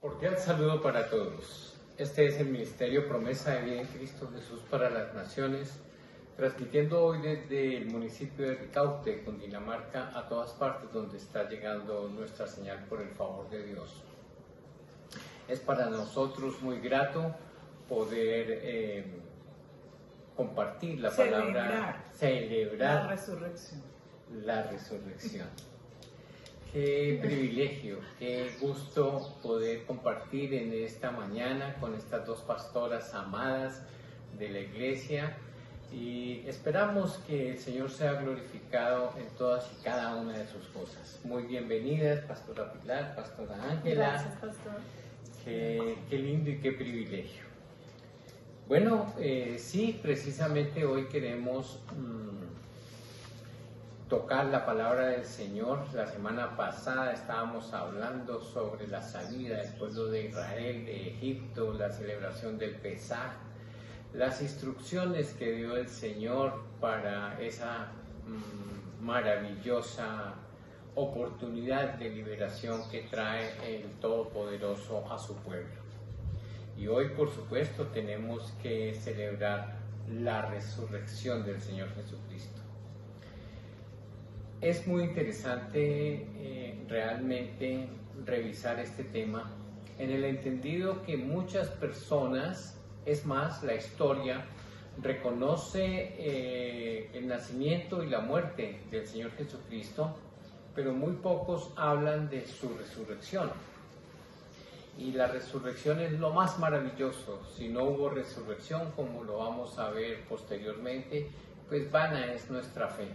Cordial saludo para todos. Este es el Ministerio Promesa de Vida en Cristo Jesús para las Naciones, transmitiendo hoy desde el municipio de Ricaurte, Cundinamarca, a todas partes donde está llegando nuestra señal por el favor de Dios. Es para nosotros muy grato poder compartir la palabra, celebrar la resurrección. Qué privilegio, qué gusto poder compartir en esta mañana con estas dos pastoras amadas de la iglesia y esperamos que el Señor sea glorificado en todas y cada una de sus cosas. Muy bienvenidas, Pastora Pilar, Pastora Ángela. Gracias, Pastor. Qué lindo y qué privilegio. Bueno, sí, precisamente hoy queremos tocar la palabra del Señor. La semana pasada estábamos hablando sobre la salida del pueblo de Israel de Egipto, la celebración del Pesaj, las instrucciones que dio el Señor para esa maravillosa oportunidad de liberación que trae el Todopoderoso a su pueblo. Y hoy, por supuesto, tenemos que celebrar la resurrección del Señor Jesucristo. Es muy interesante realmente revisar este tema en el entendido que muchas personas, es más, la historia reconoce el nacimiento y la muerte del Señor Jesucristo, pero muy pocos hablan de su resurrección. Y la resurrección es lo más maravilloso. Si no hubo resurrección, como lo vamos a ver posteriormente, pues vana es nuestra fe.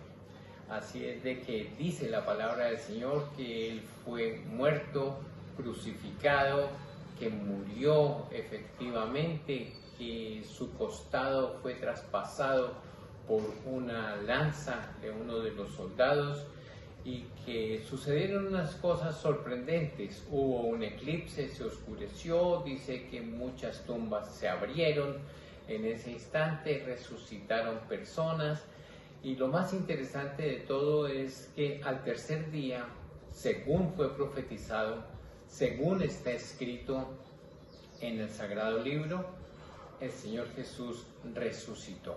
Así es de que dice la palabra del Señor que Él fue muerto, crucificado, que murió efectivamente, que su costado fue traspasado por una lanza de uno de los soldados y que sucedieron unas cosas sorprendentes. Hubo un eclipse, se oscureció, dice que muchas tumbas se abrieron en ese instante, resucitaron personas. Y lo más interesante de todo es que al tercer día, según fue profetizado, según está escrito en el Sagrado Libro, el Señor Jesús resucitó.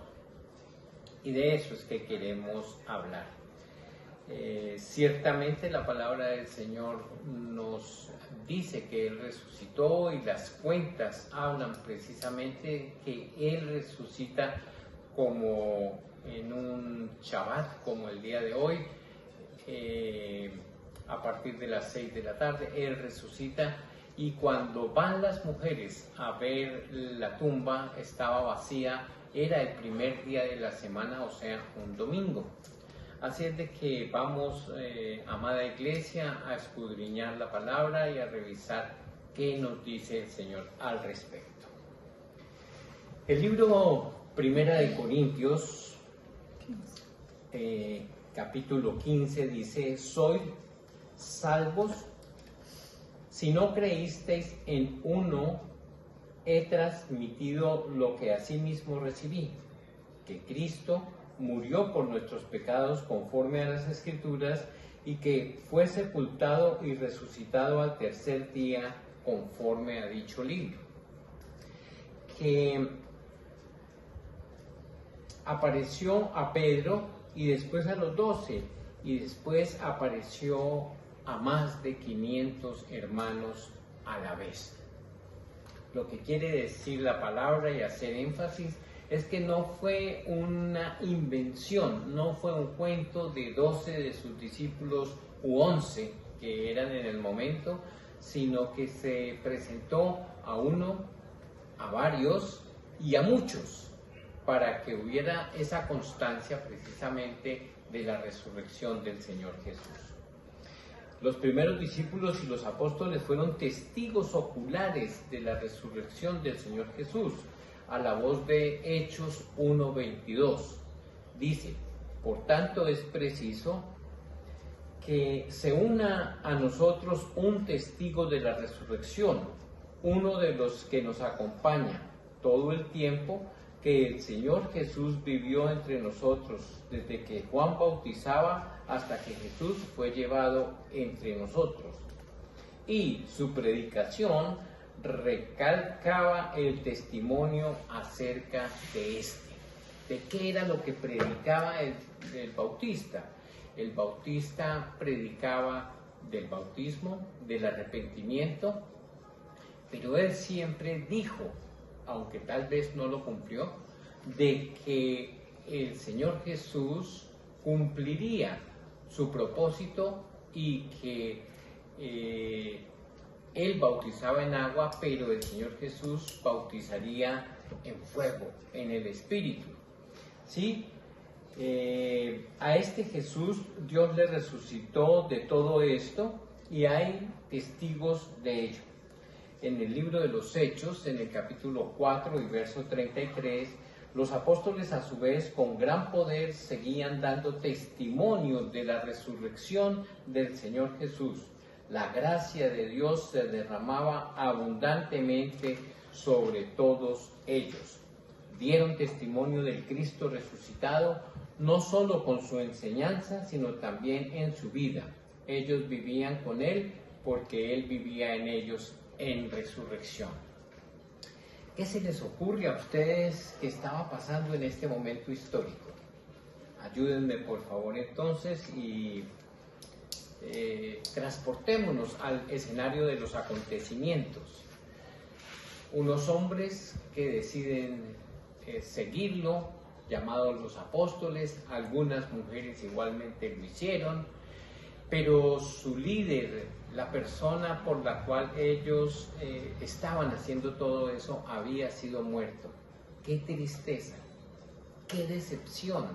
Y de eso es que queremos hablar. Ciertamente la palabra del Señor nos dice que Él resucitó y las cuentas hablan precisamente que Él resucita como en un Shabbat, como el día de hoy, a partir de las 6 de la tarde, Él resucita y cuando van las mujeres a ver la tumba, estaba vacía, era el primer día de la semana, o sea, un domingo. Así es de que vamos, amada iglesia, a escudriñar la palabra y a revisar qué nos dice el Señor al respecto. El libro Primera de Corintios, capítulo 15, dice: sois salvos si no creísteis en uno, he transmitido lo que asimismo recibí, que Cristo murió por nuestros pecados conforme a las Escrituras y que fue sepultado y resucitado al tercer día conforme a dicho libro. Que apareció a Pedro y después a los 12 y después apareció a más de 500 hermanos a la vez. Lo que quiere decir la palabra y hacer énfasis es que no fue una invención, no fue un cuento de 12 de sus discípulos u 11 que eran en el momento, sino que se presentó a uno, a varios y a muchos, para que hubiera esa constancia precisamente de la resurrección del Señor Jesús. Los primeros discípulos y los apóstoles fueron testigos oculares de la resurrección del Señor Jesús. A la voz de Hechos 1:22 dice: por tanto es preciso que se una a nosotros un testigo de la resurrección, uno de los que nos acompaña todo el tiempo que el Señor Jesús vivió entre nosotros, desde que Juan bautizaba hasta que Jesús fue llevado entre nosotros. y su predicación recalcaba el testimonio acerca de este. ¿De qué era lo que predicaba el Bautista? El Bautista predicaba del bautismo, del arrepentimiento, pero él siempre dijo, aunque tal vez no lo cumplió, de que el Señor Jesús cumpliría su propósito y que él bautizaba en agua, pero el Señor Jesús bautizaría en fuego, en el Espíritu. ¿Sí? A este Jesús Dios le resucitó de todo esto y hay testigos de ello. En el libro de los Hechos, en el capítulo 4 y verso 33, los apóstoles a su vez con gran poder seguían dando testimonio de la resurrección del Señor Jesús. La gracia de Dios se derramaba abundantemente sobre todos ellos. Dieron testimonio del Cristo resucitado, no solo con su enseñanza, sino también en su vida. Ellos vivían con Él porque Él vivía en ellos en resurrección. ¿Qué se les ocurre a ustedes que estaba pasando en este momento histórico? Ayúdenme por favor entonces y transportémonos al escenario de los acontecimientos. Unos hombres que deciden seguirlo, llamados los apóstoles, algunas mujeres igualmente lo hicieron, pero su líder, la persona por la cual ellos estaban haciendo todo eso, había sido muerto. ¡Qué tristeza! ¡Qué decepción!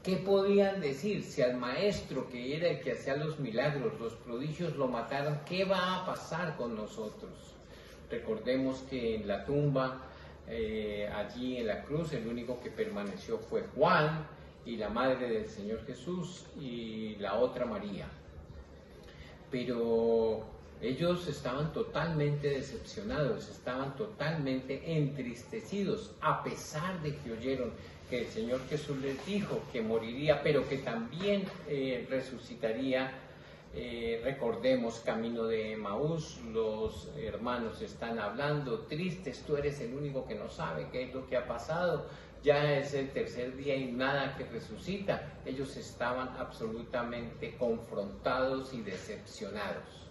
¿Qué podían decir si al maestro, que era el que hacía los milagros, los prodigios, lo mataron? ¿Qué va a pasar con nosotros? Recordemos que en la tumba, allí en la cruz, el único que permaneció fue Juan y la madre del Señor Jesús y la otra María. Pero ellos estaban totalmente decepcionados, estaban totalmente entristecidos, a pesar de que oyeron que el Señor Jesús les dijo que moriría, pero que también resucitaría. Recordemos, camino de Emaús, los hermanos están hablando, tristes, tú eres el único que no sabe qué es lo que ha pasado, ya es el tercer día y nada que resucita. Ellos estaban absolutamente confrontados y decepcionados.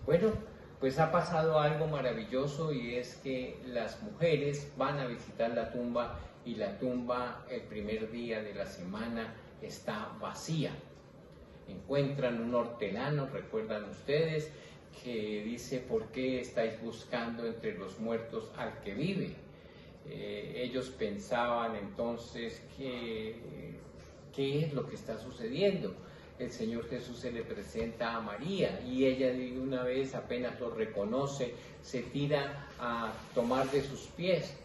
Bueno, pues ha pasado algo maravilloso y es que las mujeres van a visitar la tumba y la tumba el primer día de la semana está vacía. Encuentran un hortelano, recuerdan ustedes, que dice: ¿por qué estáis buscando entre los muertos al que vive? Ellos pensaban entonces qué es lo que está sucediendo. El Señor Jesús se le presenta a María y ella de una vez, apenas lo reconoce, se tira a tomar de sus pies,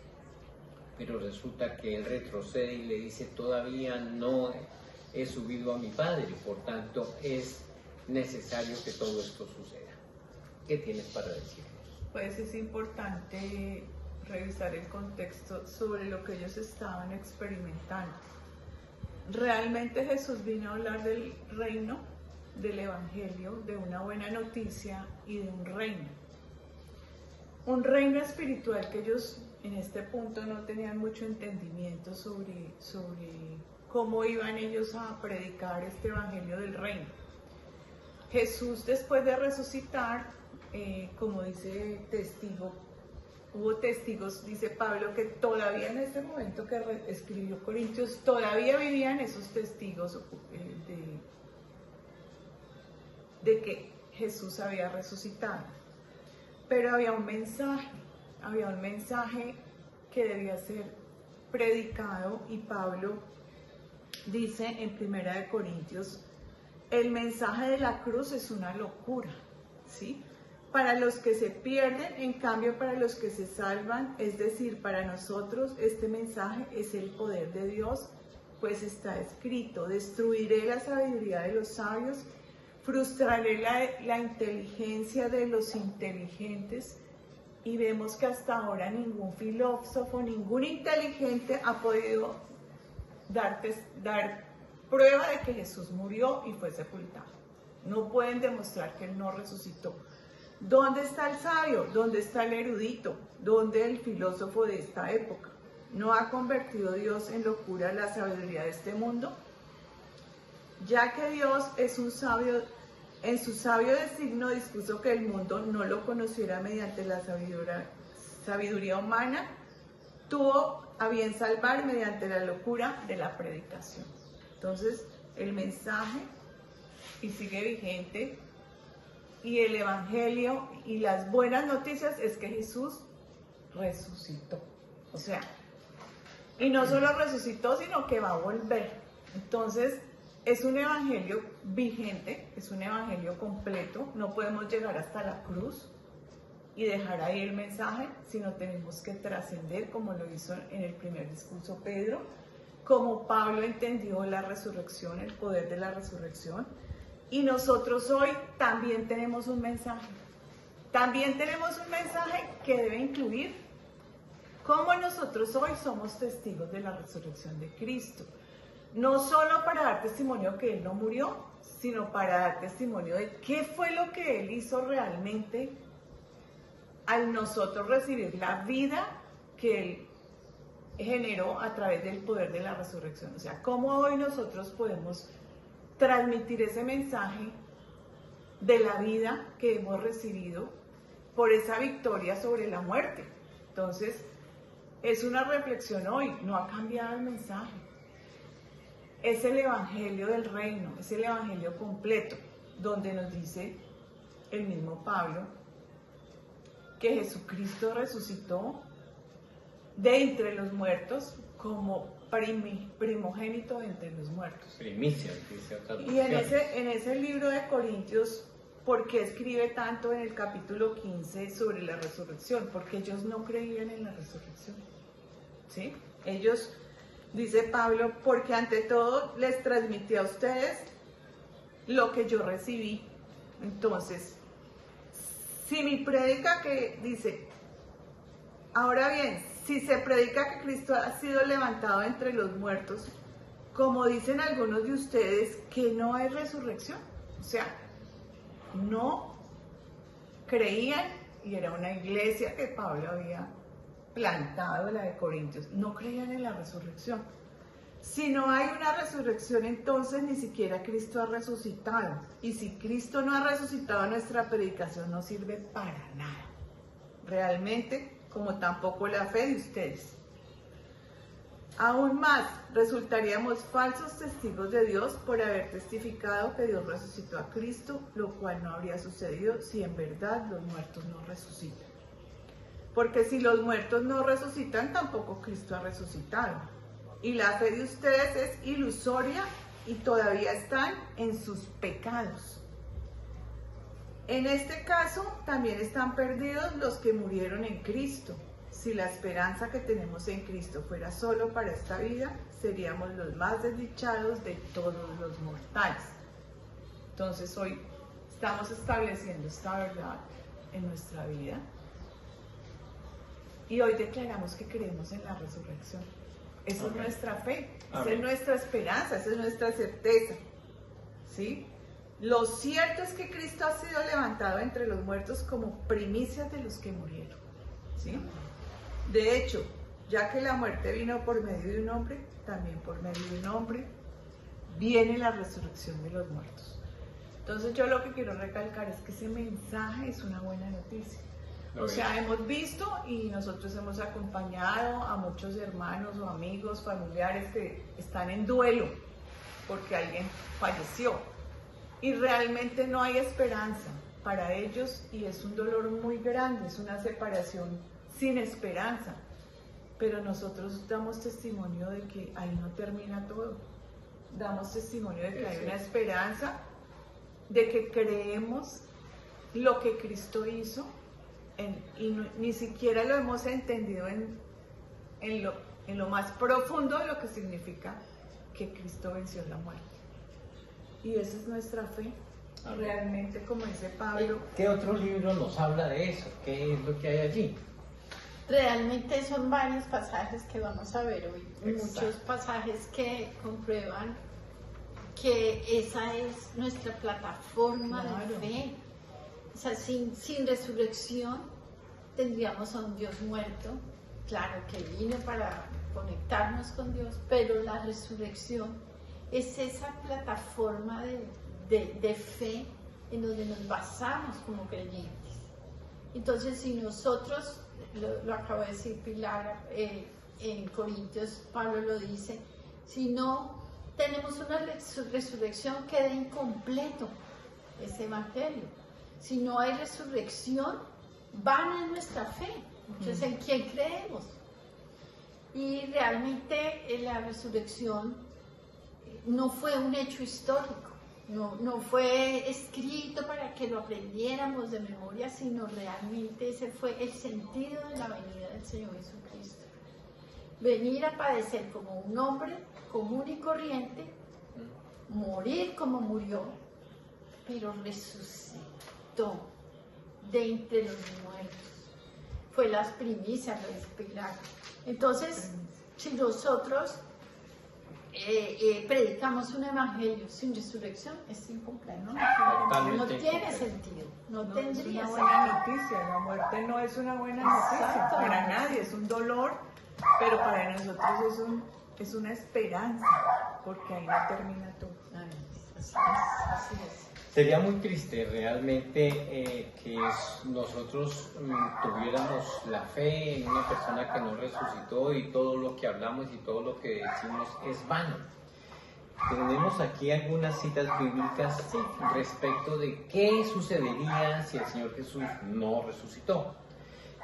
pero resulta que él retrocede y le dice: todavía no he subido a mi Padre, por tanto es necesario que todo esto suceda. ¿Qué tienes para decirnos? Pues es importante revisar el contexto sobre lo que ellos estaban experimentando. Realmente Jesús vino a hablar del reino, del evangelio, de una buena noticia y de un reino. Un reino espiritual que ellos en este punto no tenían mucho entendimiento sobre cómo iban ellos a predicar este evangelio del reino. Jesús, después de resucitar, como dice testigo, hubo testigos, dice Pablo, que todavía en este momento que escribió Corintios, todavía vivían esos testigos de que Jesús había resucitado. Pero había un mensaje que debía ser predicado, y Pablo dice en 1 Corintios, el mensaje de la cruz es una locura, ¿sí? Para los que se pierden, en cambio para los que se salvan, es decir, para nosotros, este mensaje es el poder de Dios, pues está escrito: destruiré la sabiduría de los sabios, frustraré la inteligencia de los inteligentes. Y vemos que hasta ahora ningún filósofo, ningún inteligente ha podido dar prueba de que Jesús murió y fue sepultado. No pueden demostrar que Él no resucitó. ¿Dónde está el sabio? ¿Dónde está el erudito? ¿Dónde el filósofo de esta época? ¿No ha convertido Dios en locura la sabiduría de este mundo? Ya que Dios es un sabio, en su sabio designio dispuso que el mundo no lo conociera mediante la sabiduría humana, tuvo a bien salvar mediante la locura de la predicación. Entonces, el mensaje, y sigue vigente, y el evangelio y las buenas noticias es que Jesús resucitó. O sea, y no solo resucitó, sino que va a volver. Entonces, es un evangelio vigente, es un evangelio completo. No podemos llegar hasta la cruz y dejar ahí el mensaje, sino tenemos que trascender, como lo hizo en el primer discurso Pedro, como Pablo entendió la resurrección, el poder de la resurrección. Y nosotros hoy también tenemos un mensaje. También tenemos un mensaje que debe incluir cómo nosotros hoy somos testigos de la resurrección de Cristo. No solo para dar testimonio que Él no murió, sino para dar testimonio de qué fue lo que Él hizo realmente al nosotros recibir la vida que Él generó a través del poder de la resurrección. O sea, cómo hoy nosotros podemos transmitir ese mensaje de la vida que hemos recibido por esa victoria sobre la muerte. Entonces, es una reflexión hoy, no ha cambiado el mensaje. Es el evangelio del reino, es el evangelio completo, donde nos dice el mismo Pablo que Jesucristo resucitó de entre los muertos como primogénito de entre los muertos. Primicia, dice otra Y en ese libro de Corintios, ¿por qué escribe tanto en el capítulo 15 sobre la resurrección? Porque ellos no creían en la resurrección. ¿Sí? Ellos, dice Pablo, porque ante todo les transmití a ustedes lo que yo recibí. Entonces, si mi prédica que dice, ahora bien, si se predica que Cristo ha sido levantado entre los muertos, como dicen algunos de ustedes, que no hay resurrección. O sea, no creían, y era una iglesia que Pablo había plantado, la de Corintios, no creían en la resurrección. Si no hay una resurrección, entonces ni siquiera Cristo ha resucitado. Y si Cristo no ha resucitado, nuestra predicación no sirve para nada. Realmente, como tampoco la fe de ustedes. Aún más, resultaríamos falsos testigos de Dios por haber testificado que Dios resucitó a Cristo, lo cual no habría sucedido si en verdad los muertos no resucitan. Porque si los muertos no resucitan, tampoco Cristo ha resucitado. Y la fe de ustedes es ilusoria y todavía están en sus pecados. En este caso, también están perdidos los que murieron en Cristo. Si la esperanza que tenemos en Cristo fuera solo para esta vida, seríamos los más desdichados de todos los mortales. Entonces hoy estamos estableciendo esta verdad en nuestra vida. Y hoy declaramos que creemos en la resurrección. Esa es nuestra fe, esa es nuestra esperanza, esa es nuestra certeza. ¿Sí? Lo cierto es que Cristo ha sido levantado entre los muertos como primicias de los que murieron. ¿Sí? De hecho, ya que la muerte vino por medio de un hombre, también por medio de un hombre viene la resurrección de los muertos. Entonces yo lo que quiero recalcar es que ese mensaje es una buena noticia. O sea, hemos visto y nosotros hemos acompañado a muchos hermanos o amigos, familiares que están en duelo porque alguien falleció. Y realmente no hay esperanza para ellos y es un dolor muy grande, es una separación sin esperanza. Pero nosotros damos testimonio de que ahí no termina todo. Damos testimonio de que hay una esperanza, de que creemos lo que Cristo hizo y ni siquiera lo hemos entendido en lo más profundo de lo que significa que Cristo venció la muerte. Y esa es nuestra fe. Amén. Realmente, como dice Pablo. ¿Qué otro libro nos habla de eso? ¿Qué es lo que hay allí? Realmente son varios pasajes que vamos a ver hoy. Exacto. Muchos pasajes que comprueban que esa es nuestra plataforma de fe. O sea, sin resurrección tendríamos a un Dios muerto, claro que vino para conectarnos con Dios, pero la resurrección es esa plataforma de fe en donde nos basamos como creyentes. Entonces, si nosotros, lo acabo de decir Pilar, en Corintios Pablo lo dice, si no tenemos una resurrección queda incompleto ese evangelio. Si no hay resurrección, vana es nuestra fe. Entonces, ¿en quién creemos? Y realmente la resurrección no fue un hecho histórico, no fue escrito para que lo aprendiéramos de memoria, sino realmente ese fue el sentido de la venida del Señor Jesucristo. Venir a padecer como un hombre común y corriente, morir como murió, pero resucitó de entre los muertos. Fue las primicias, lo dice Pilar. Entonces, si nosotros predicamos un evangelio sin resurrección, es incompleto, no tiene sentido, no tendría es una sentido. buena noticia, la muerte no es una buena noticia Exacto. para nadie, es un dolor, pero para nosotros es una esperanza, porque ahí no termina todo. Así es. Sería muy triste realmente que nosotros tuviéramos la fe en una persona que no resucitó y todo lo que hablamos y todo lo que decimos es vano. Tenemos aquí algunas citas bíblicas respecto de qué sucedería si el Señor Jesús no resucitó.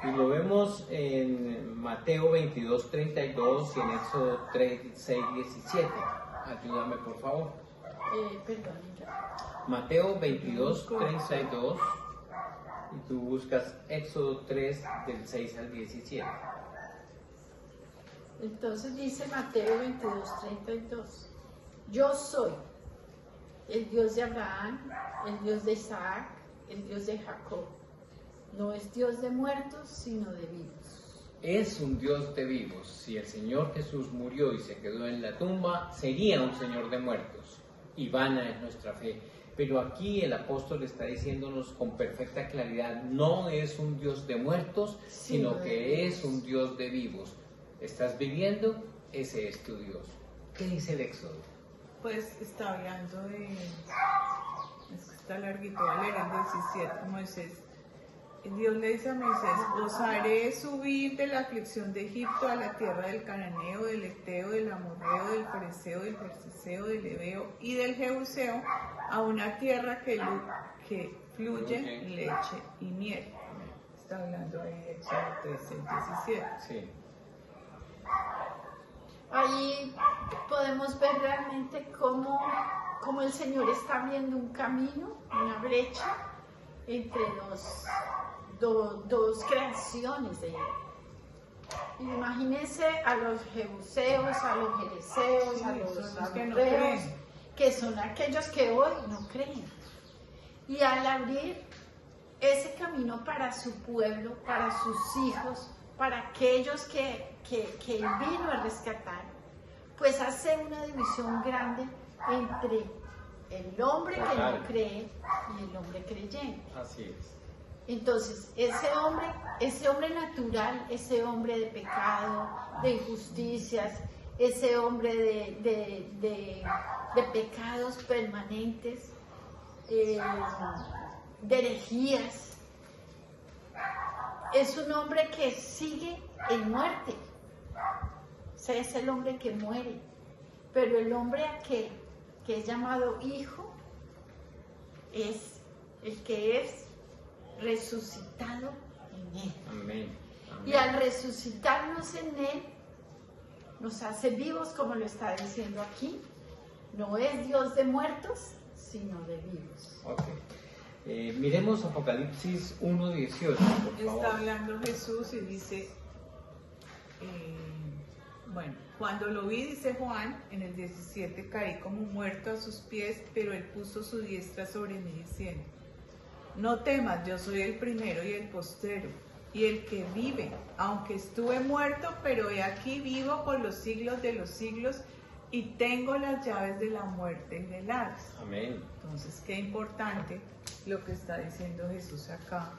Y lo vemos en Mateo 22:32 y en Éxodo 6:17. Ayúdame, por favor. Perdón, ya. Mateo 22:32 y tú buscas Éxodo 3 del 6 al 17. Entonces dice Mateo 22:32, yo soy el Dios de Abraham, el Dios de Isaac, el Dios de Jacob. No es Dios de muertos, sino de vivos. Es un Dios de vivos. Si el Señor Jesús murió y se quedó en la tumba, sería un Señor de muertos. Y vana es nuestra fe. Pero aquí el apóstol está diciéndonos con perfecta claridad, no es un Dios de muertos, sino que es un Dios de vivos. ¿Estás viviendo? Ese es tu Dios. ¿Qué dice el Éxodo? Pues está hablando de... Es que está larguito, voy a leer el 17, Moisés. Dios le dice a Moisés, os haré subir de la aflicción de Egipto a la tierra del Cananeo, del Eteo, del Amorreo, del Fereceo, del Jerjeseo, del Heveo y del Jebuseo, a una tierra que fluye leche y miel. Está hablando ahí de Éxodo 13, 17. Sí. Ahí podemos ver realmente cómo el Señor está abriendo un camino, una brecha entre dos creaciones de Él. Imagínense a los jebuseos, a los jereceos, a los amorreos, que son aquellos que hoy no creen. Y al abrir ese camino para su pueblo, para sus hijos, para aquellos que Él vino a rescatar, pues hace una división grande entre el hombre que no cree y el hombre creyente. Así es. Entonces, ese hombre natural, ese hombre de pecado, de injusticias, ese hombre de pecados permanentes, de herejías, es un hombre que sigue en muerte. O sea, es el hombre que muere. Pero el hombre que es llamado hijo es el que es resucitado en Él. Amén. Amén. Y al resucitarnos en Él, nos hace vivos, como lo está diciendo aquí. No es Dios de muertos, sino de vivos. Ok. Miremos Apocalipsis 1:18, por favor. Está hablando Jesús y dice, bueno, cuando lo vi, dice Juan, en el 17, caí como muerto a sus pies, pero Él puso su diestra sobre mí diciendo, no temas, yo soy el primero y el postrero, y el que vive, aunque estuve muerto, pero he aquí vivo por los siglos de los siglos, y tengo las llaves de la muerte y del Hades. Amén. Entonces, qué importante lo que está diciendo Jesús acá,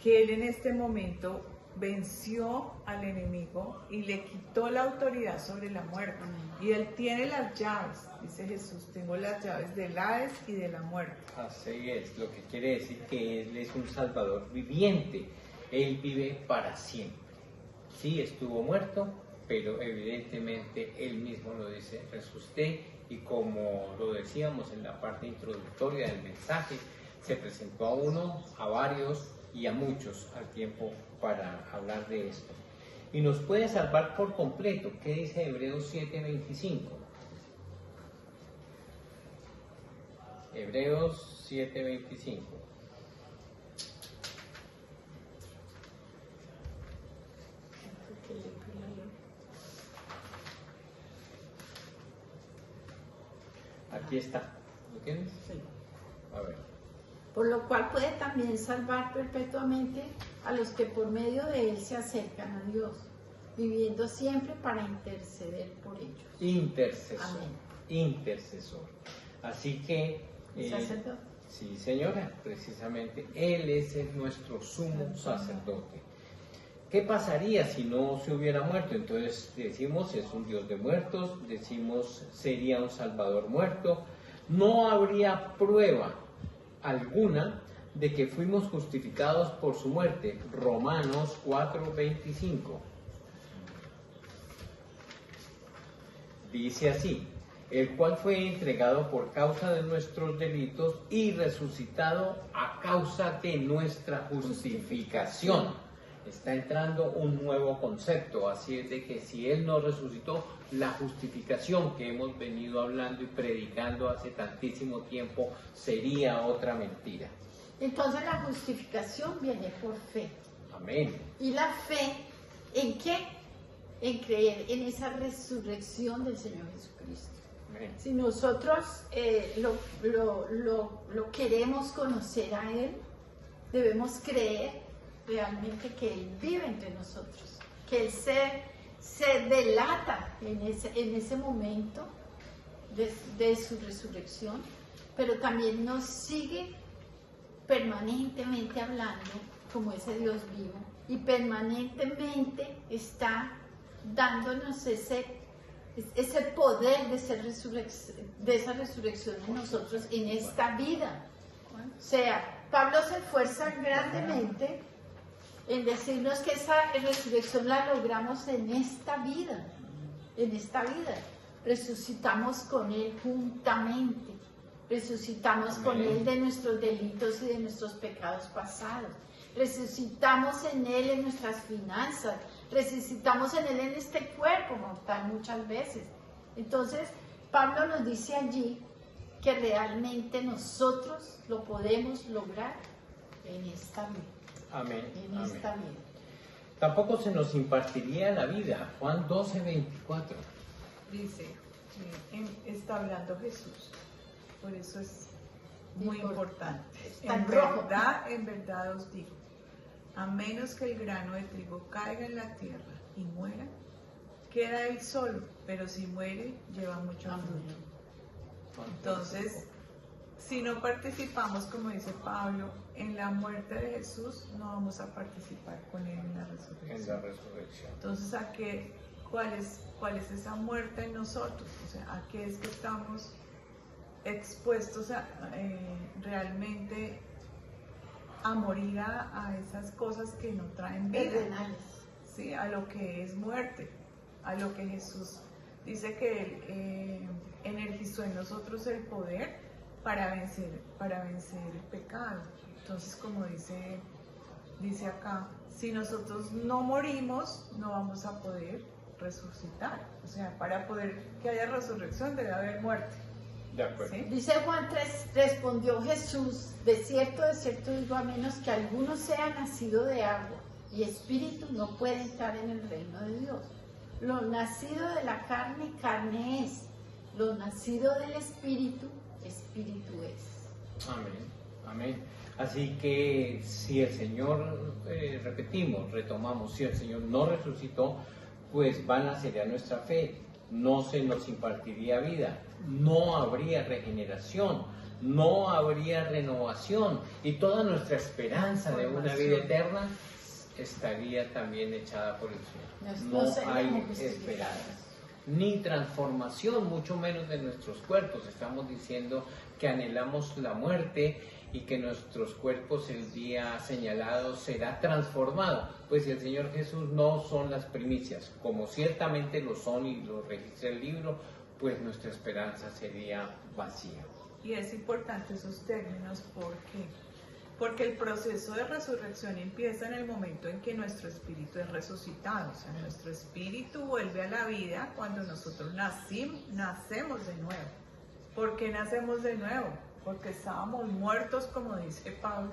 que Él en este momento venció al enemigo y le quitó la autoridad sobre la muerte. Y Él tiene las llaves, dice Jesús, tengo las llaves del Hades y de la muerte. Así es, lo que quiere decir que Él es un Salvador viviente, Él vive para siempre. Sí, estuvo muerto, pero evidentemente Él mismo lo dice, resucité, y como lo decíamos en la parte introductoria del mensaje, se presentó a uno, a varios y a muchos al tiempo para hablar de esto. Y nos puede salvar por completo. ¿Qué dice Hebreos 7:25? Hebreos 7:25. Aquí está. ¿Lo tienes? Sí. A ver. Por lo cual puede también salvar perpetuamente a los que por medio de Él se acercan a Dios, viviendo siempre para interceder por ellos. Intercesor. Amén. Intercesor. Así que... ¿Sacerdote? Sí, señora, precisamente. Él es nuestro sumo sacerdote. ¿Qué pasaría si no se hubiera muerto? Entonces decimos, es un Dios de muertos, decimos, sería un Salvador muerto. No habría prueba alguna de que fuimos justificados por su muerte. Romanos 4:25. Dice así, el cual fue entregado por causa de nuestros delitos y resucitado a causa de nuestra justificación. Está entrando un nuevo concepto, así es de que si Él nos resucitó, la justificación que hemos venido hablando y predicando hace tantísimo tiempo sería otra mentira. Entonces la justificación viene por fe. Amén. ¿Y la fe en qué? En creer en esa resurrección del Señor Jesucristo. Amén. Si nosotros lo queremos conocer a Él, debemos creer realmente que Él vive entre nosotros, que Él se delata en ese momento de su resurrección, pero también nos sigue permanentemente hablando como ese Dios vivo y permanentemente está dándonos ese poder de esa resurrección en nosotros en esta vida. O sea, Pablo se esfuerza grandemente en decirnos que esa resurrección la logramos en esta vida, resucitamos con Él juntamente, resucitamos con Él de nuestros delitos y de nuestros pecados pasados, resucitamos en Él en nuestras finanzas, resucitamos en Él en este cuerpo mortal muchas veces. Entonces, Pablo nos dice allí que realmente nosotros lo podemos lograr en esta vida. Amén. En esta vida. Tampoco se nos impartiría la vida. Juan 12:24. Dice, está hablando Jesús, por eso es muy importante. Está en rojo. En verdad os digo, a menos que el grano de trigo caiga en la tierra y muera, queda él solo, pero si muere, lleva mucho fruto. Entonces, si no participamos, como dice Pablo, en la muerte de Jesús, no vamos a participar con Él en la resurrección. Entonces, ¿cuál es esa muerte en nosotros? O sea, ¿a qué es que estamos expuestos realmente a morir a esas cosas que no traen vida? ¿Sí? A lo que es muerte, a lo que Jesús dice que Él energizó en nosotros el poder para vencer el pecado. Entonces, como dice acá, si nosotros no morimos, no vamos a poder resucitar. O sea, para poder que haya resurrección debe haber muerte. De acuerdo. ¿Sí? Dice Juan 3, respondió Jesús, de cierto digo, a menos que alguno sea nacido de agua y espíritu, no puede entrar en el reino de Dios. Lo nacido de la carne, carne es. Lo nacido del espíritu, espíritu es. Amén, amén. Así que si el Señor, retomamos, si el Señor no resucitó, pues vana sería nuestra fe, no se nos impartiría vida, no habría regeneración, no habría renovación y toda nuestra esperanza de una vida eterna estaría también echada por el suelo. No hay esperanza, ni transformación, mucho menos de nuestros cuerpos. Estamos diciendo que anhelamos la muerte y que nuestros cuerpos el día señalado será transformado. Pues el Señor Jesús no son las primicias, como ciertamente lo son y lo registra el libro, pues nuestra esperanza sería vacía. Y es importante esos términos porque el proceso de resurrección empieza en el momento en que nuestro espíritu es resucitado. O sea, nuestro espíritu vuelve a la vida cuando nosotros nacemos de nuevo. ¿Por qué nacemos de nuevo? Porque estábamos muertos, como dice Pablo,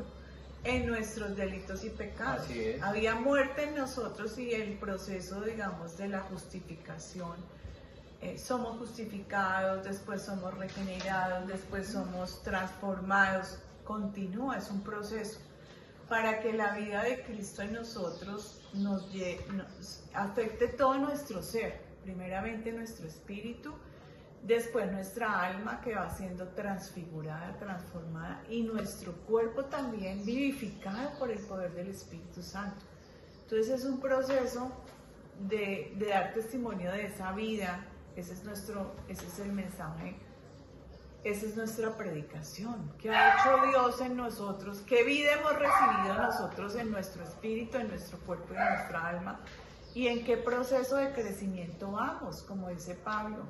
en nuestros delitos y pecados. Así es. Había muerte en nosotros y el proceso, digamos, de la justificación. Somos justificados, después somos regenerados, después somos transformados. Continúa, es un proceso para que la vida de Cristo en nosotros nos afecte todo nuestro ser, primeramente nuestro espíritu, después nuestra alma que va siendo transfigurada, transformada, y nuestro cuerpo también vivificado por el poder del Espíritu Santo. Entonces es un proceso de dar testimonio de esa vida. Ese es el mensaje, esa es nuestra predicación. ¿Qué ha hecho Dios en nosotros? ¿Qué vida hemos recibido nosotros en nuestro espíritu, en nuestro cuerpo y en nuestra alma? ¿Y en qué proceso de crecimiento vamos? Como dice Pablo,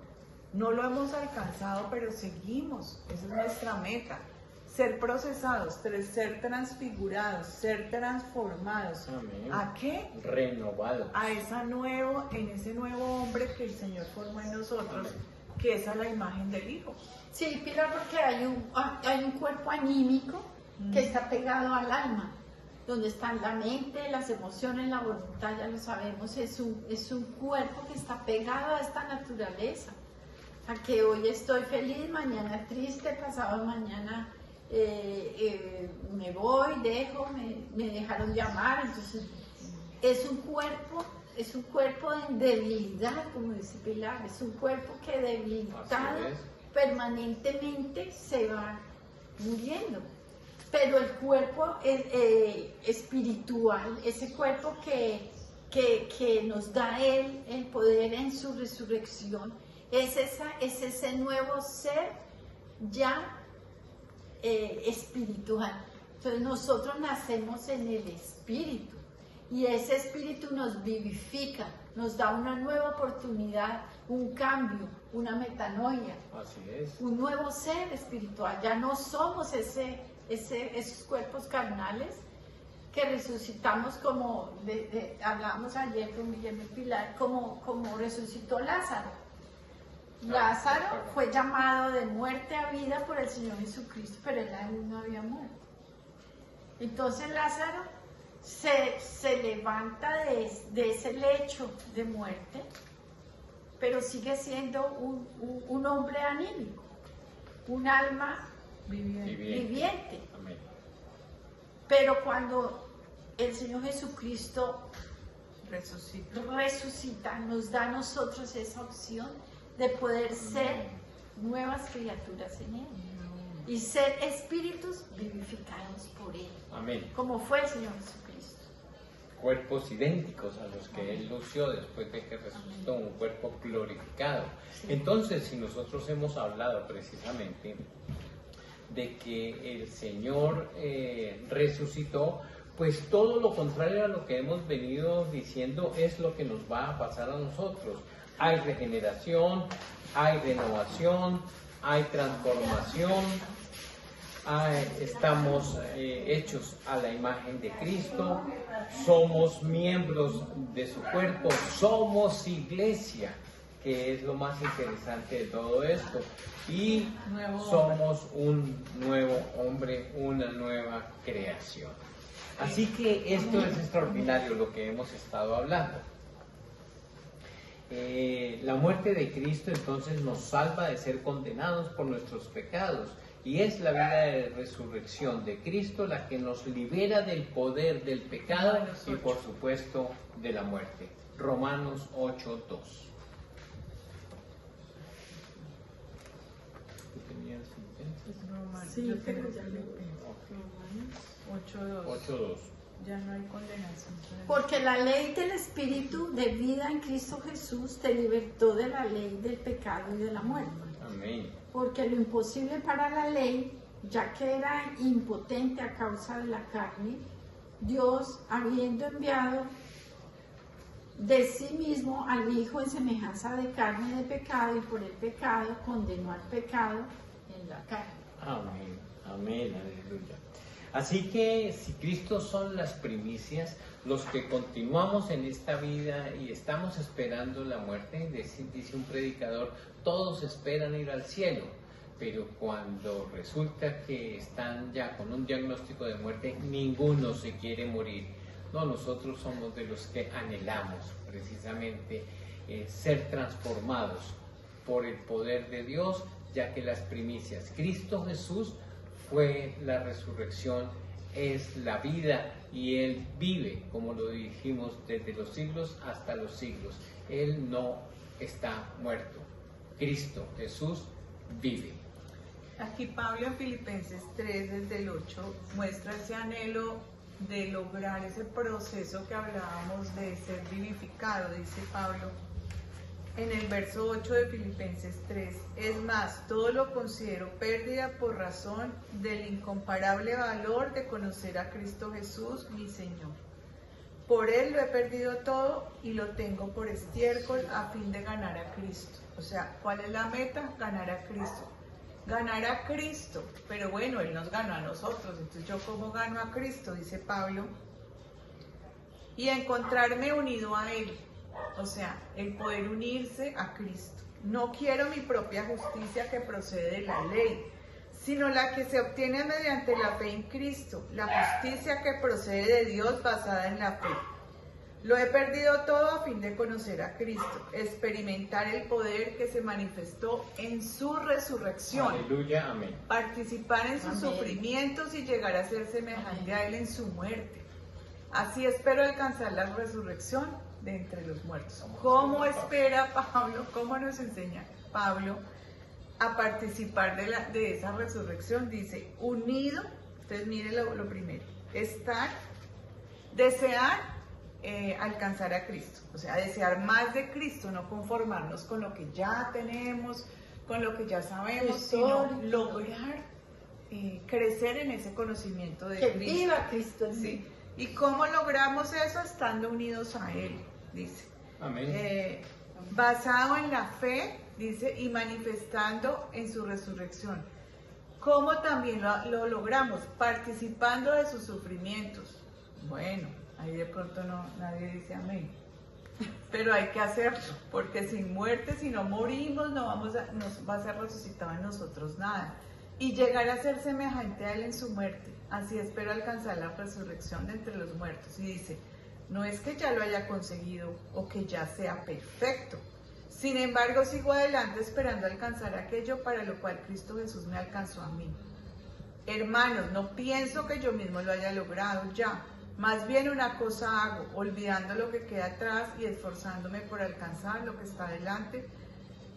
no lo hemos alcanzado, pero seguimos. Esa es nuestra meta. Ser procesados, ser transfigurados, ser transformados. Amén. ¿A qué? Renovados. En ese nuevo hombre que el Señor formó en nosotros, que es a la imagen del Hijo. Sí, Pilar, porque hay un cuerpo anímico que está pegado al alma, donde están la mente, las emociones, la voluntad, ya lo sabemos, es un cuerpo que está pegado a esta naturaleza, a que hoy estoy feliz, mañana triste, pasado mañana me voy, me dejaron llamar. Entonces es un cuerpo en debilidad, como dice Pilar, es un cuerpo que debilitado permanentemente se va muriendo. Pero el cuerpo espiritual, ese cuerpo que nos da Él el poder en su resurrección, es ese nuevo ser ya espiritual. Entonces nosotros nacemos en el espíritu y ese espíritu nos vivifica, nos da una nueva oportunidad, un cambio, una metanoia. Así es. Un nuevo ser espiritual. Ya no somos esos cuerpos carnales que resucitamos, como hablábamos ayer con Guillermo y Pilar, como resucitó Lázaro. Lázaro fue llamado de muerte a vida por el Señor Jesucristo, pero él aún no había muerto. Entonces Lázaro se levanta de ese lecho de muerte, pero sigue siendo un hombre anímico, un alma viviente. Amén. Pero cuando el Señor Jesucristo resucita, nos da a nosotros esa opción de poder ser nuevas criaturas en Él y ser espíritus vivificados por Él. Amén. Como fue el Señor Jesucristo. Cuerpos idénticos a los que Él lució después de que resucitó, un cuerpo glorificado. Sí. Entonces, si nosotros hemos hablado precisamente de que el Señor resucitó, pues todo lo contrario a lo que hemos venido diciendo es lo que nos va a pasar a nosotros. Hay regeneración, hay renovación, hay transformación, estamos hechos a la imagen de Cristo, somos miembros de su cuerpo, somos iglesia, que es lo más interesante de todo esto, y somos un nuevo hombre, una nueva creación. Así que esto es extraordinario lo que hemos estado hablando. La muerte de Cristo entonces nos salva de ser condenados por nuestros pecados y es la vida de resurrección de Cristo la que nos libera del poder del pecado y por supuesto de la muerte. Romanos 8:2. ¿Tú tenías sentencia? Romanos, Sí, yo tengo pero ya lo- Filipenses 8:2. 8.2. Ya no hay condenación. Porque la ley del Espíritu de vida en Cristo Jesús te libertó de la ley del pecado y de la muerte. Amén. Porque lo imposible para la ley, ya que era impotente a causa de la carne, Dios, habiendo enviado de sí mismo al Hijo en semejanza de carne de pecado, y por el pecado condenó al pecado en la carne. Amén, amén, aleluya. Así que si Cristo son las primicias, los que continuamos en esta vida y estamos esperando la muerte, dice un predicador, todos esperan ir al cielo, pero cuando resulta que están ya con un diagnóstico de muerte, ninguno se quiere morir. No, nosotros somos de los que anhelamos precisamente ser transformados por el poder de Dios, ya que las primicias, Cristo Jesús fue la resurrección, es la vida y Él vive, como lo dijimos, desde los siglos hasta los siglos. Él no está muerto. Cristo Jesús vive. Aquí Pablo en Filipenses 3, desde el 8, muestra ese anhelo de lograr ese proceso que hablábamos de ser vivificado, dice Pablo en el verso 8 de Filipenses 3, es más, todo lo considero pérdida por razón del incomparable valor de conocer a Cristo Jesús, mi Señor. Por Él lo he perdido todo y lo tengo por estiércol a fin de ganar a Cristo. O sea, ¿cuál es la meta? Ganar a Cristo. Ganar a Cristo, pero bueno, Él nos ganó a nosotros, entonces ¿yo cómo gano a Cristo? Dice Pablo. Y encontrarme unido a Él. O sea, el poder unirse a Cristo. No quiero mi propia justicia que procede de la ley, sino la que se obtiene mediante la fe en Cristo, la justicia que procede de Dios basada en la fe. Lo he perdido todo a fin de conocer a Cristo, experimentar el poder que se manifestó en su resurrección. Aleluya, amén. Participar en sus Amén. sufrimientos y llegar a ser semejante Amén. a Él en su muerte. Así espero alcanzar la resurrección de entre los muertos. ¿Cómo espera Pablo? ¿Cómo nos enseña Pablo a participar de esa resurrección? Dice, unido, entonces mire lo primero, desear alcanzar a Cristo, o sea, desear más de Cristo, no conformarnos con lo que ya tenemos, con lo que ya sabemos, sino lograr crecer en ese conocimiento de Que Cristo. viva Cristo en mí. Sí. ¿Y cómo logramos eso? Estando unidos a Él, dice. Amén. Basado en la fe, dice, y manifestando en su resurrección. ¿Cómo también lo logramos? Participando de sus sufrimientos. Bueno, ahí de pronto nadie dice amén. Pero hay que hacerlo, porque sin muerte, si no morimos, nos va a ser resucitado en nosotros nada. Y llegar a ser semejante a Él en su muerte. Así espero alcanzar la resurrección de entre los muertos. Y dice, no es que ya lo haya conseguido o que ya sea perfecto. Sin embargo, sigo adelante esperando alcanzar aquello para lo cual Cristo Jesús me alcanzó a mí. Hermanos, no pienso que yo mismo lo haya logrado ya. Más bien una cosa hago, olvidando lo que queda atrás y esforzándome por alcanzar lo que está delante.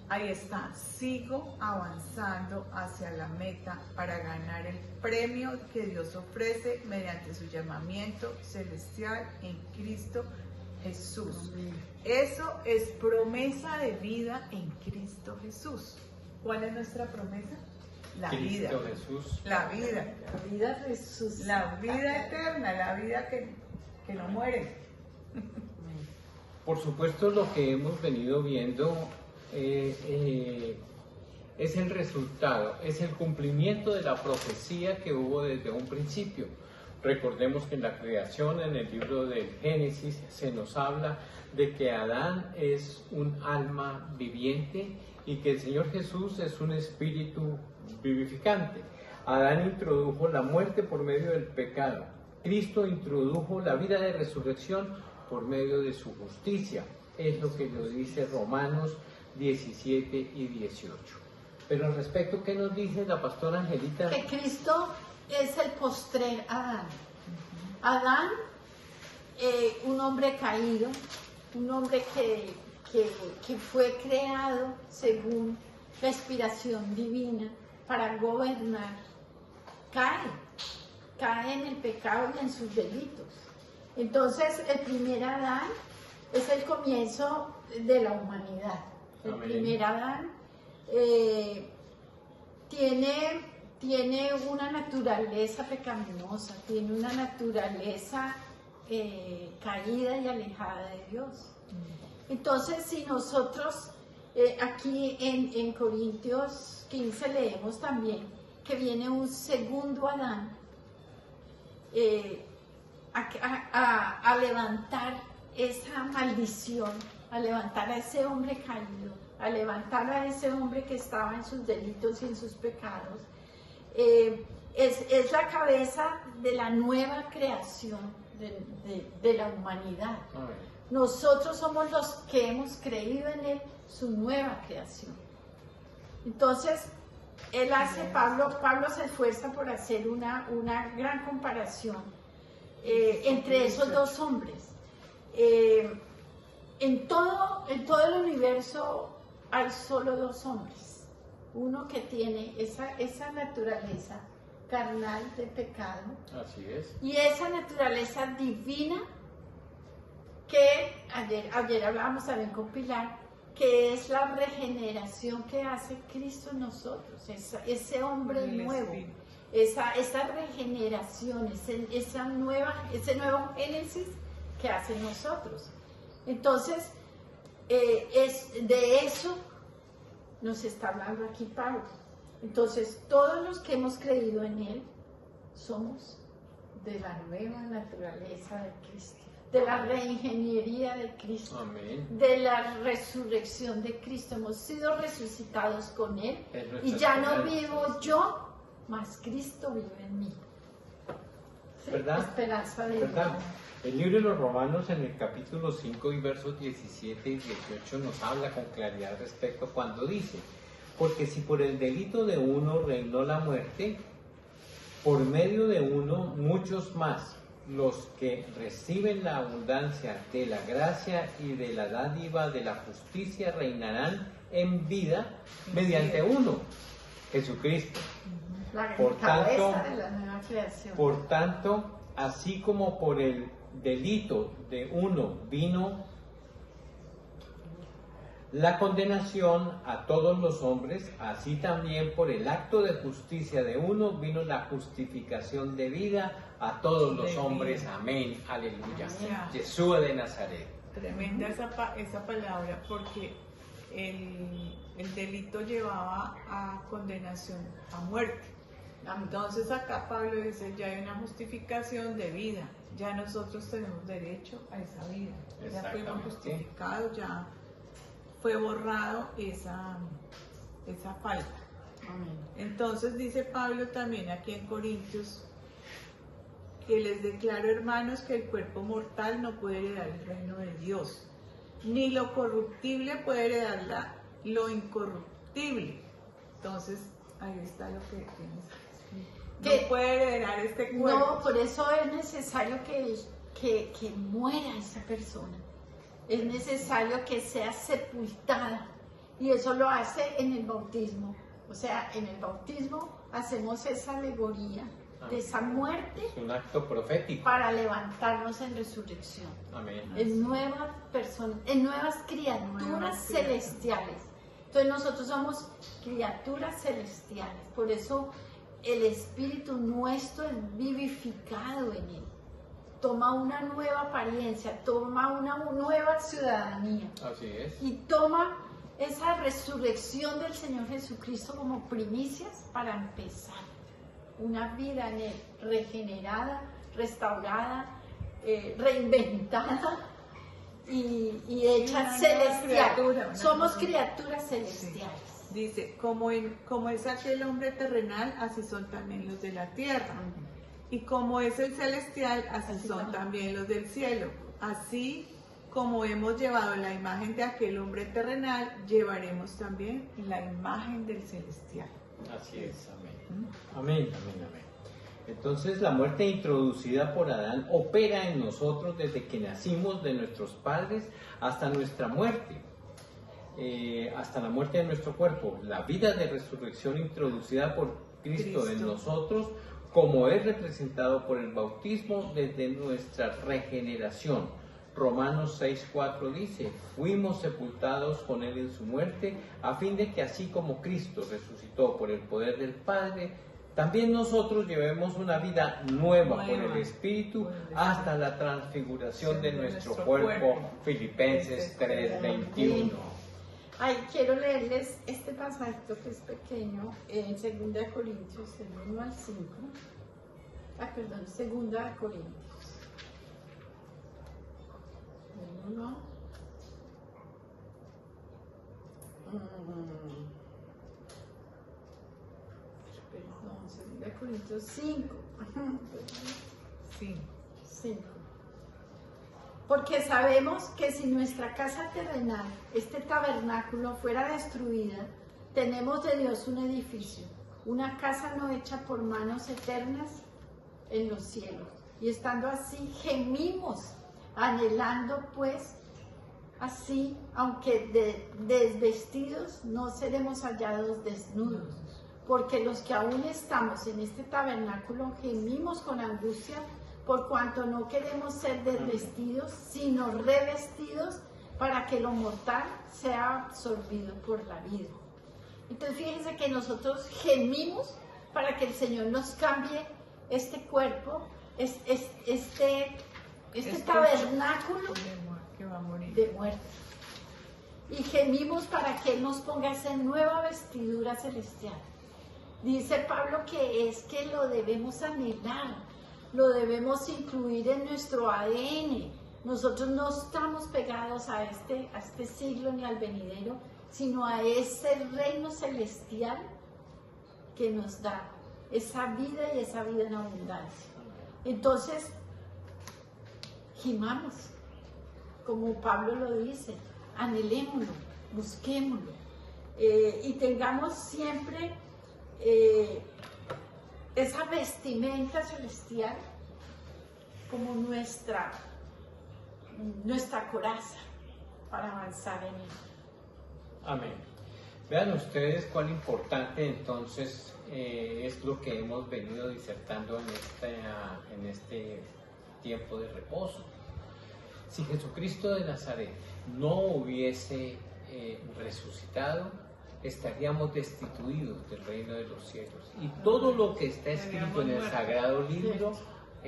Ahí está, sigo avanzando hacia la meta para ganar el premio que Dios ofrece mediante su llamamiento celestial en Cristo Jesús. Amén. Eso es promesa de vida en Cristo Jesús. ¿Cuál es nuestra promesa? La vida. Cristo Jesús. La vida. La vida Jesús. La vida eterna, la vida que no muere. Por supuesto, lo que hemos venido viendo es el resultado, es el cumplimiento de la profecía que hubo desde un principio. Recordemos que en la creación, en el libro del Génesis, se nos habla de que Adán es un alma viviente y que el Señor Jesús es un espíritu vivificante. Adán introdujo la muerte por medio del pecado. Cristo introdujo la vida de resurrección por medio de su justicia. Es lo que nos dice Romanos 17 y 18. Pero al respecto, ¿qué nos dice la pastora Angelita? Que Cristo es el postrer Adán. Adán, un hombre caído, un hombre que fue creado según la inspiración divina, para gobernar, cae en el pecado y en sus delitos. Entonces, el primer Adán es el comienzo de la humanidad. El Amén. primer Adán tiene una naturaleza pecaminosa, tiene una naturaleza caída y alejada de Dios. Entonces, si nosotros aquí en Corintios 15 leemos también que viene un segundo Adán a levantar esa maldición, a levantar a ese hombre caído, a levantar a ese hombre que estaba en sus delitos y en sus pecados. Es la cabeza de la nueva creación de la humanidad. Amén. Nosotros somos los que hemos creído en Él, su nueva creación. Entonces, Pablo se esfuerza por hacer una gran comparación entre esos dos hombres. En todo el universo hay solo dos hombres. Uno que tiene esa naturaleza carnal de pecado. Así es. Y esa naturaleza divina que ayer hablábamos también con Pilar, que es la regeneración que hace Cristo en nosotros, ese hombre nuevo, esa regeneración, ese nuevo génesis que hace en nosotros. Entonces, de eso nos está hablando aquí Pablo. Entonces, todos los que hemos creído en Él somos de la nueva naturaleza de Cristo, de la reingeniería de Cristo, Amén. de la resurrección de Cristo. Hemos sido resucitados con Él y ya no vivo yo, mas Cristo vive en mí. ¿Sí? ¿Verdad? Esperanza de ¿Verdad? vida. El libro de los Romanos en el capítulo 5 y versos 17 y 18 nos habla con claridad respecto cuando dice: porque si por el delito de uno reinó la muerte, por medio de uno muchos más, los que reciben la abundancia de la gracia y de la dádiva de la justicia, reinarán en vida mediante uno, Jesucristo. La Por cabeza tanto, de la nueva creación. Por tanto, así como por el delito de uno vino la condenación a todos los hombres, así también por el acto de justicia de uno vino la justificación de vida a todos los hombres. Amén, aleluya. Amén. Yeshua de Nazaret. Tremenda esa palabra, porque el delito llevaba a condenación, a muerte. Entonces acá Pablo dice, ya hay una justificación de vida, ya nosotros tenemos derecho a esa vida, ya fuimos Exactamente. justificados, ya fue borrado esa falta. Amén. Entonces dice Pablo también aquí en Corintios, que les declaro, hermanos, que el cuerpo mortal no puede heredar el reino de Dios, ni lo corruptible puede heredar lo incorruptible. Entonces ahí está lo que tienes. Que- No puede heredar este cuerpo. No, por eso es necesario que muera esa persona. Es necesario que sea sepultada. Y eso lo hace en el bautismo. O sea, en el bautismo hacemos esa alegoría de esa muerte Es un acto profético. para levantarnos en resurrección. Amén. En nuevas personas, en nuevas criaturas Nuevas celestiales. Entonces nosotros somos criaturas celestiales. Por eso el espíritu nuestro es vivificado en él. Toma una nueva apariencia, toma una nueva ciudadanía Así es. y toma esa resurrección del Señor Jesucristo como primicias para empezar una vida en él, regenerada, restaurada, reinventada y hecha Una nueva celestial. criatura, una Somos nueva- criaturas celestiales. Dice, como es aquel hombre terrenal, así son también los de la tierra. Y como es el celestial, así son también los del cielo. Así como hemos llevado la imagen de aquel hombre terrenal, llevaremos también la imagen del celestial. Así es. Amén. Amén, amén, amén. Entonces la muerte introducida por Adán opera en nosotros desde que nacimos de nuestros padres hasta nuestra muerte. hasta la muerte de nuestro cuerpo, la vida de resurrección introducida por Cristo en nosotros, como es representado por el bautismo desde nuestra regeneración. Romanos 6:4 dice: fuimos sepultados con Él en su muerte, a fin de que así como Cristo resucitó por el poder del Padre, también nosotros llevemos una vida nueva por el Espíritu hasta la transfiguración de nuestro cuerpo. Filipenses 3:21. Ay, quiero leerles este pasajito que es pequeño, en 2 Corintios, del 1 al 5. Perdón, 2 Corintios. Del 1. Perdón, 2 Corintios 5. 5. Porque sabemos que si nuestra casa terrenal, este tabernáculo, fuera destruida, tenemos de Dios un edificio, una casa no hecha por manos eternas en los cielos. Y estando así, gemimos, anhelando pues, así, aunque desvestidos, no seremos hallados desnudos. Porque los que aún estamos en este tabernáculo gemimos con angustia, por cuanto no queremos ser desvestidos, sino revestidos, para que lo mortal sea absorbido por la vida. Entonces fíjense que nosotros gemimos para que el Señor nos cambie este cuerpo, este tabernáculo que va a morir de muerte. Y gemimos para que Él nos ponga esa nueva vestidura celestial. Dice Pablo que es que lo debemos anhelar, lo debemos incluir en nuestro ADN. Nosotros no estamos pegados a este siglo ni al venidero, sino a ese reino celestial que nos da esa vida y esa vida en abundancia. Entonces, gimamos, como Pablo lo dice, anhelémoslo, busquémoslo, y tengamos siempre esa vestimenta celestial como nuestra coraza para avanzar en él. Amén. Vean ustedes cuán importante entonces es lo que hemos venido disertando en este tiempo de reposo. Si Jesucristo de Nazaret no hubiese resucitado, estaríamos destituidos del reino de los cielos. Y todo lo que está escrito en el Sagrado Libro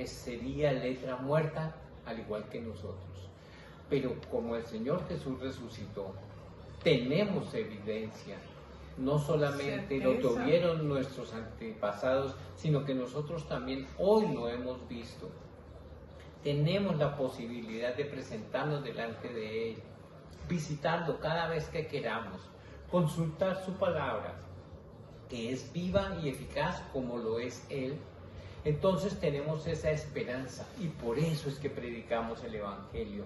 sería letra muerta, al igual que nosotros. Pero como el Señor Jesús resucitó, tenemos evidencia. No solamente lo tuvieron nuestros antepasados, sino que nosotros también hoy lo hemos visto. Tenemos la posibilidad de presentarnos delante de Él, visitarlo cada vez que queramos, consultar su palabra, que es viva y eficaz como lo es Él. Entonces tenemos esa esperanza, y por eso es que predicamos el Evangelio.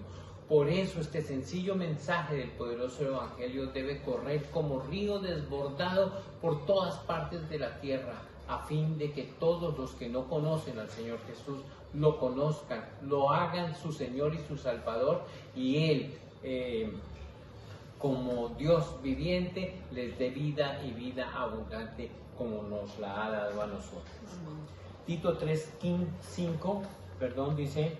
Por eso este sencillo mensaje del poderoso Evangelio debe correr como río desbordado por todas partes de la tierra, a fin de que todos los que no conocen al Señor Jesús lo conozcan, lo hagan su Señor y su Salvador, y Él, como Dios viviente, les dé vida y vida abundante como nos la ha dado a nosotros. Tito 3:5, dice: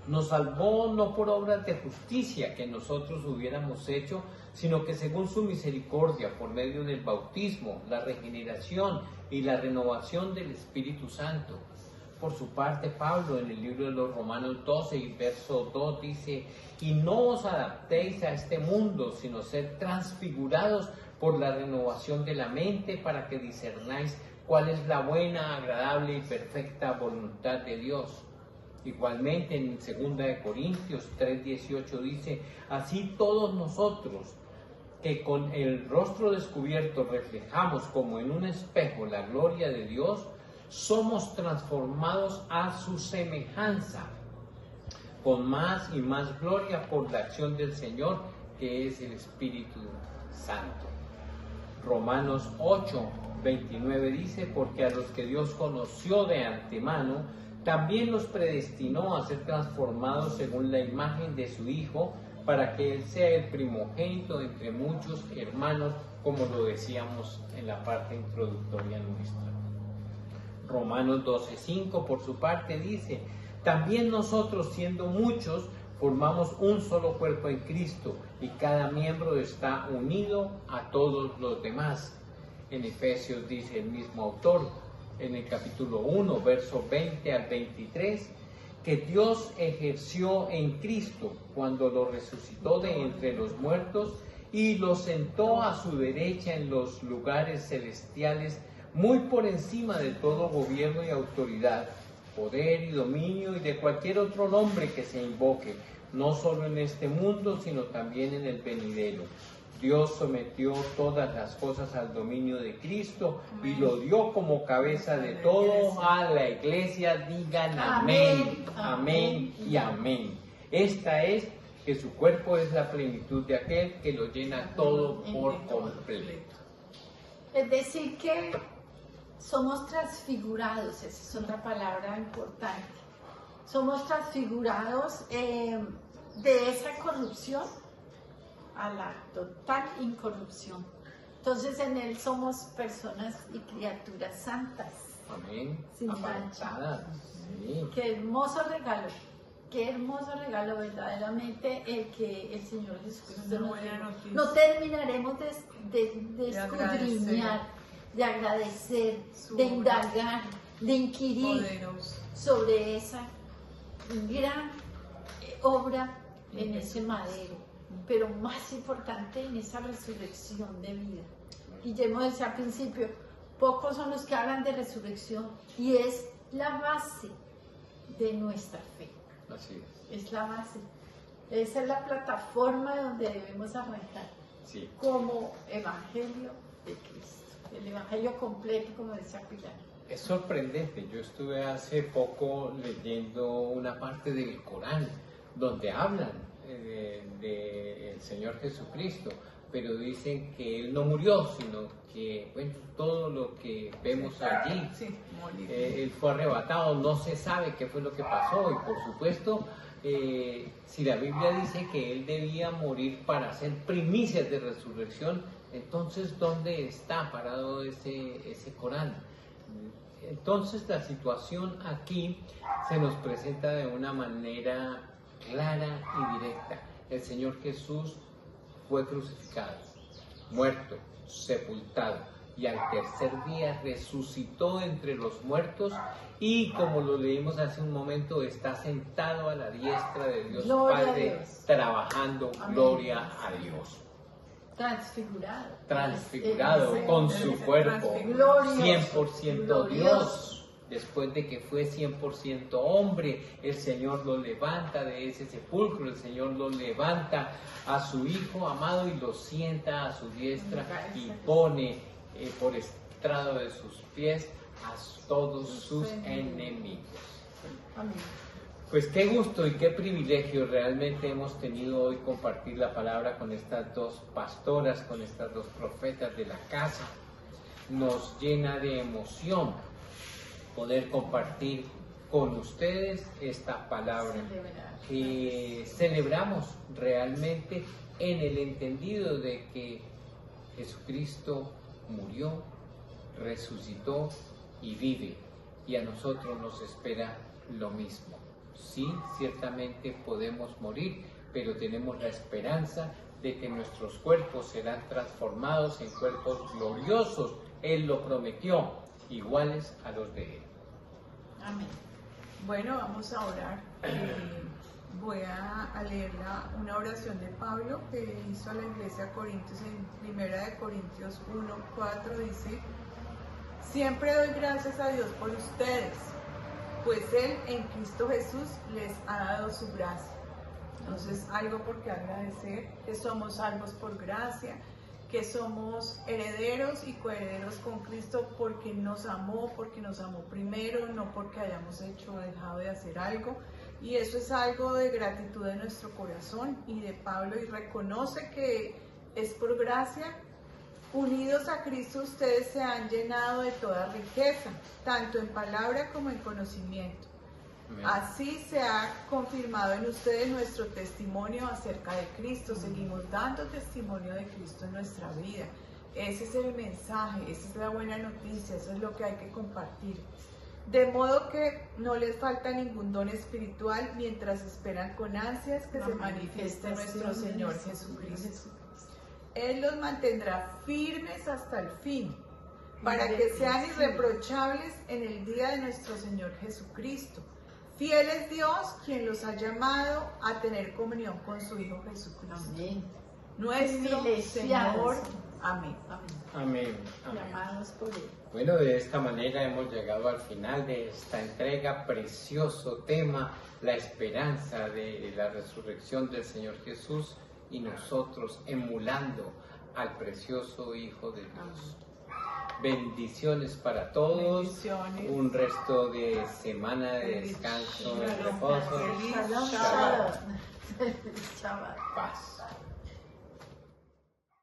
nos salvó no por obras de justicia que nosotros hubiéramos hecho, sino que según su misericordia, por medio del bautismo, la regeneración y la renovación del Espíritu Santo. Por su parte, Pablo en el libro de los Romanos 12 y verso 2 dice: y no os adaptéis a este mundo, sino sed transfigurados por la renovación de la mente, para que discernáis cuál es la buena, agradable y perfecta voluntad de Dios. Igualmente en 2 Corintios 3:18 dice: así todos nosotros, que con el rostro descubierto reflejamos como en un espejo la gloria de Dios, somos transformados a su semejanza, con más y más gloria por la acción del Señor, que es el Espíritu Santo. Romanos 8:29 dice: porque a los que Dios conoció de antemano, también los predestinó a ser transformados según la imagen de su Hijo, para que Él sea el primogénito entre muchos hermanos, como lo decíamos en la parte introductoria nuestra. Romanos 12:5 por su parte dice: también nosotros, siendo muchos, formamos un solo cuerpo en Cristo, y cada miembro está unido a todos los demás. En Efesios dice el mismo autor, en el capítulo 1, versos 20 al 23, que Dios ejerció en Cristo cuando lo resucitó de entre los muertos y lo sentó a su derecha en los lugares celestiales, muy por encima de todo gobierno y autoridad, poder y dominio y de cualquier otro nombre que se invoque, no solo en este mundo, sino también en el venidero. Dios sometió todas las cosas al dominio de Cristo y lo dio como cabeza de todo a la iglesia. Digan amén, amén y amén. Esta es que su cuerpo es la plenitud de aquel que lo llena todo por completo. Es decir que somos transfigurados, esa es otra palabra importante. Somos transfigurados de esa corrupción a la total incorrupción. Entonces en Él somos personas y criaturas santas. Amén. Sin mancha. Sí. Qué hermoso regalo verdaderamente el que el Señor Jesucristo nos dio. No terminaremos de escudriñar, de agradecer, de indagar, de inquirir sobre esa gran obra en ese madero, pero más importante en esa resurrección de vida. Guillermo decía al principio, pocos son los que hablan de resurrección y es la base de nuestra fe. Así es. Es la base. Esa es la plataforma donde debemos arrancar. Sí. Como evangelio de Cristo. El evangelio completo, como decía Pilar. Es sorprendente. Yo estuve hace poco leyendo una parte del Corán donde hablan del Señor Jesucristo, pero dicen que Él no murió, sino que bueno, todo lo que vemos allí, Él fue arrebatado, no se sabe qué fue lo que pasó, y por supuesto, si la Biblia dice que Él debía morir para hacer primicias de resurrección, entonces ¿dónde está parado ese Corán? Entonces la situación aquí se nos presenta de una manera clara y directa. El Señor Jesús fue crucificado, muerto, sepultado, y al tercer día resucitó entre los muertos, y como lo leímos hace un momento, está sentado a la diestra de Dios Padre, trabajando. Amén. Gloria a Dios. Transfigurado con su cuerpo, 100% Dios. Después de que fue 100% hombre, el Señor lo levanta de ese sepulcro, el Señor lo levanta a su Hijo amado y lo sienta a su diestra y pone por estrado de sus pies a todos sus enemigos. Amén. Pues qué gusto y qué privilegio realmente hemos tenido hoy compartir la palabra con estas dos pastoras, con estas dos profetas de la casa. Nos llena de emoción poder compartir con ustedes esta palabra que celebramos realmente en el entendido de que Jesucristo murió, resucitó y vive, y a nosotros nos espera lo mismo. Sí, ciertamente podemos morir, pero tenemos la esperanza de que nuestros cuerpos serán transformados en cuerpos gloriosos. Él lo prometió, iguales a los de Él. Amén. Bueno, vamos a orar. Voy a leer una oración de Pablo que hizo a la iglesia de Corintios en 1 Corintios 1:4, dice: siempre doy gracias a Dios por ustedes, pues Él en Cristo Jesús les ha dado su gracia. Entonces, algo por qué agradecer, que somos salvos por gracia, que somos herederos y coherederos con Cristo porque nos amó primero, no porque hayamos hecho o dejado de hacer algo. Y eso es algo de gratitud de nuestro corazón y de Pablo, y reconoce que es por gracia. Unidos a Cristo ustedes se han llenado de toda riqueza, tanto en palabra como en conocimiento. Amén. Así se ha confirmado en ustedes nuestro testimonio acerca de Cristo. Seguimos dando testimonio de Cristo en nuestra vida. Ese es el mensaje, esa es la buena noticia, eso es lo que hay que compartir. De modo que no les falta ningún don espiritual mientras esperan con ansias que se manifieste nuestro Señor Jesucristo. Él los mantendrá firmes hasta el fin, para que sean irreprochables en el día de nuestro Señor Jesucristo. Fiel es Dios quien los ha llamado a tener comunión con su Hijo Jesucristo. Amén. Nuestro Señor. Amén. Amén. Amén. Llamados por Él. Bueno, de esta manera hemos llegado al final de esta entrega, precioso tema, la esperanza de la resurrección del Señor Jesús y nosotros emulando al precioso Hijo de Dios. Bendiciones para todos, Bendiciones. un resto de semana de descanso, de reposo, Feliz Shalom, Shabbat. shalom. Shabbat. paz.